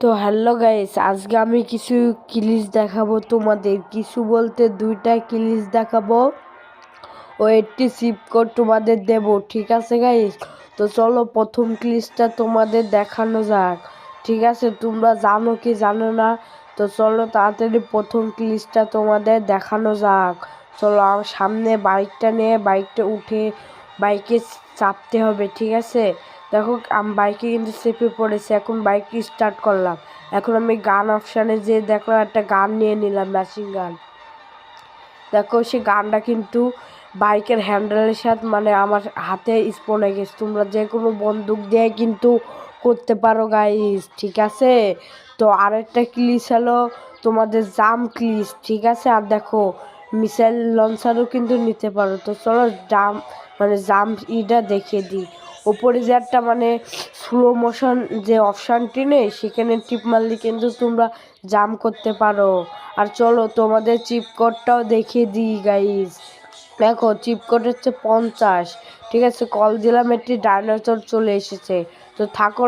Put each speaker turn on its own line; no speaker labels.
তো hello guys, আজকে আমি কিছু ক্লিচ দেখাবো তোমাদের। কিছু বলতে দুইটা ক্লিচ দেখাবো ও একটি চিপ কোড তোমাদের দেব, ঠিক আছে গাইস? তো চলো প্রথম ক্লিচটা তোমাদের দেখানো যাক। ঠিক আছে, তোমরা জানো কি জানো না? তো চলো তাড়াতাড়ি প্রথম ক্লিচটা তোমাদের দেখানো যাক। চলো আমার সামনে বাইকটা নিয়ে বাইকটা উঠে বাইকে চাপতে হবে, ঠিক আছে? দেখো আমি বাইকে কিন্তু চেপে পড়েছি, এখন বাইক স্টার্ট করলাম। এখন আমি গান অপশানে যে দেখো একটা গান নিয়ে নিলাম, মেশিন গান। দেখো সে গানটা কিন্তু বাইকের হ্যান্ডেলের সাথে মানে আমার হাতে স্পন হয়ে গেছে। তোমরা যে কোনো বন্দুক দিয়ে কিন্তু করতে পারো গাইস, ঠিক আছে? তো আরেকটা ক্লিচ হলো তোমাদের জাম ক্লিচ, ঠিক আছে? আর দেখো মিসাইল লঞ্চারও কিন্তু নিতে পারো। তো চলো জাম ইটা দেখিয়ে দিই। ওপরে যে একটা মানে স্লো মোশন যে অপশানটি নেই, সেখানে টিপ মারলে কিন্তু তোমরা জাম্প করতে পারো। আর চলো তোমাদের চিপ কোডটাও দেখিয়ে দিই গাইস। দেখো চিপ কোড হচ্ছে 50, ঠিক আছে? কল দিলাম, একটি ডাইনোসর চলে এসেছে। তো থাকো।